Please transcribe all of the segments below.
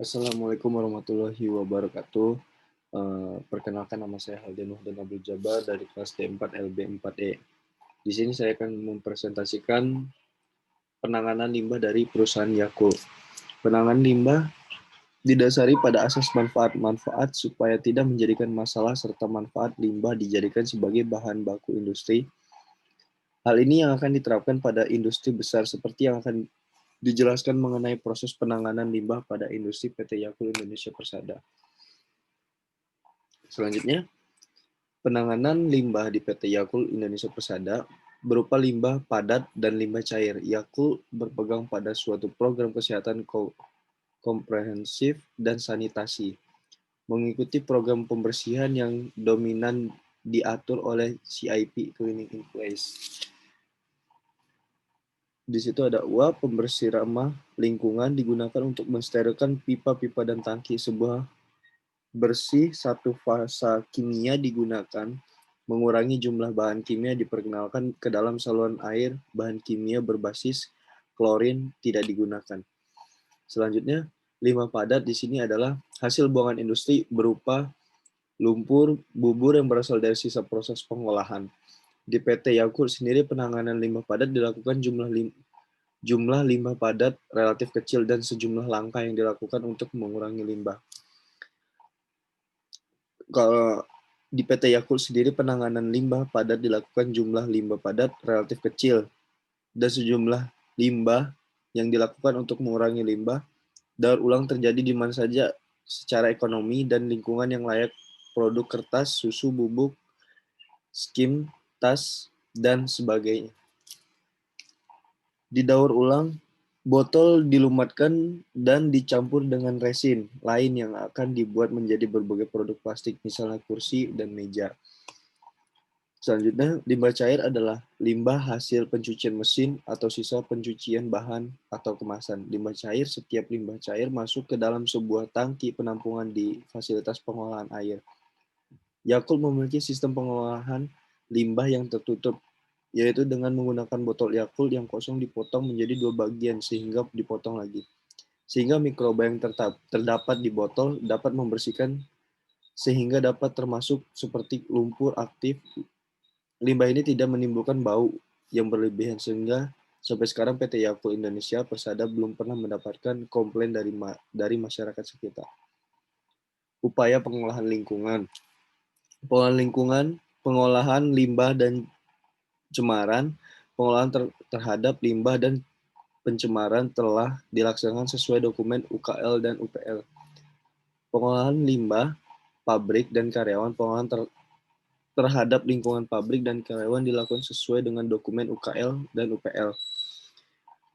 Assalamualaikum warahmatullahi wabarakatuh. Perkenalkan nama saya Halden Wahdan Abdul Jabar dari kelas D4 LB4E. Di sini saya akan mempresentasikan penanganan limbah dari perusahaan Yakult. Penanganan limbah didasari pada asas manfaat-manfaat supaya tidak menjadikan masalah serta manfaat limbah dijadikan sebagai bahan baku industri. Hal ini yang akan diterapkan pada industri besar seperti yang akan dijelaskan mengenai proses penanganan limbah pada industri PT Yakult Indonesia Persada. Selanjutnya, penanganan limbah di PT Yakult Indonesia Persada berupa limbah padat dan limbah cair. Yakult berpegang pada suatu program kesehatan komprehensif dan sanitasi, mengikuti program pembersihan yang dominan diatur oleh CIP Cleaning in Place. Di situ ada uap pembersih ramah lingkungan digunakan untuk mensterilkan pipa-pipa dan tangki. Sebuah bersih satu fasa kimia digunakan mengurangi jumlah bahan kimia diperkenalkan ke dalam saluran air. Bahan kimia berbasis klorin tidak digunakan. Selanjutnya, limbah padat di sini adalah hasil buangan industri berupa lumpur, bubur yang berasal dari sisa proses pengolahan. Di PT Yakult sendiri penanganan limbah padat dilakukan jumlah limbah padat relatif kecil dan sejumlah langkah yang dilakukan untuk mengurangi limbah. Kalau di PT Yakult sendiri penanganan limbah padat dilakukan jumlah limbah padat relatif kecil dan sejumlah limbah yang dilakukan untuk mengurangi limbah. Daur ulang terjadi di mana saja secara ekonomi dan lingkungan yang layak. Produk kertas, susu, bubuk, skim, tas, dan sebagainya. Didaur ulang, botol dilumatkan dan dicampur dengan resin lain yang akan dibuat menjadi berbagai produk plastik, misalnya kursi dan meja. Selanjutnya, limbah cair adalah limbah hasil pencucian mesin atau sisa pencucian bahan atau kemasan. Limbah cair, setiap limbah cair masuk ke dalam sebuah tangki penampungan di fasilitas pengolahan air. Yakult memiliki sistem pengolahan limbah yang tertutup, yaitu dengan menggunakan botol Yakult yang kosong dipotong menjadi dua bagian sehingga dipotong lagi. Sehingga mikroba yang terdapat di botol dapat membersihkan sehingga dapat termasuk seperti lumpur aktif. Limbah ini tidak menimbulkan bau yang berlebihan sehingga sampai sekarang PT Yakult Indonesia Persada belum pernah mendapatkan komplain dari masyarakat sekitar. Upaya pengolahan lingkungan. Pengolahan lingkungan, pengolahan limbah dan cemaran, pengolahan terhadap limbah dan pencemaran telah dilaksanakan sesuai dokumen UKL dan UPL. Pengolahan limbah, pabrik dan karyawan, pengolahan terhadap lingkungan pabrik dan karyawan dilakukan sesuai dengan dokumen UKL dan UPL.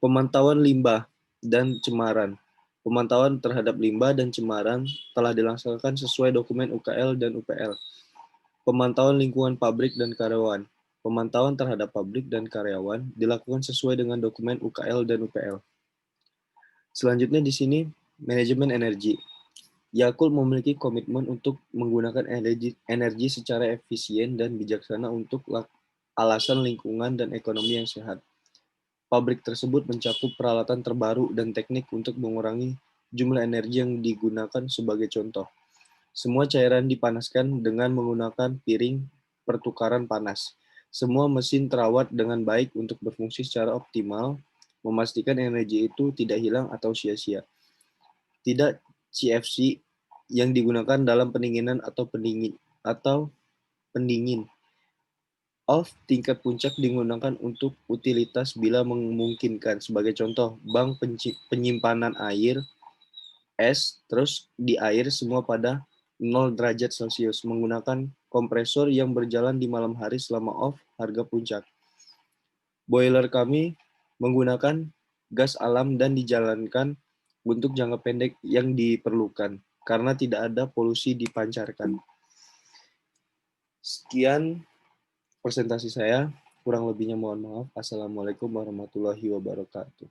Pemantauan limbah dan cemaran. Pemantauan terhadap limbah dan cemaran telah dilaksanakan sesuai dokumen UKL dan UPL. Pemantauan lingkungan pabrik dan karyawan. Pemantauan terhadap pabrik dan karyawan dilakukan sesuai dengan dokumen UKL dan UPL. Selanjutnya di sini, manajemen energi. Yakult memiliki komitmen untuk menggunakan energi secara efisien dan bijaksana untuk alasan lingkungan dan ekonomi yang sehat. Pabrik tersebut mencakup peralatan terbaru dan teknik untuk mengurangi jumlah energi yang digunakan. Sebagai contoh, semua cairan dipanaskan dengan menggunakan piring pertukaran panas. Semua mesin terawat dengan baik untuk berfungsi secara optimal, memastikan energi itu tidak hilang atau sia-sia. Tidak CFC yang digunakan dalam pendinginan atau pendingin. Off tingkat puncak digunakan untuk utilitas bila memungkinkan. Sebagai contoh, bank penyimpanan air es terus di air semua pada 0 derajat Celcius menggunakan kompresor yang berjalan di malam hari selama off harga puncak. Boiler kami menggunakan gas alam dan dijalankan untuk jangka pendek yang diperlukan karena tidak ada polusi dipancarkan. Sekian presentasi saya, kurang lebihnya mohon maaf. Assalamualaikum warahmatullahi wabarakatuh.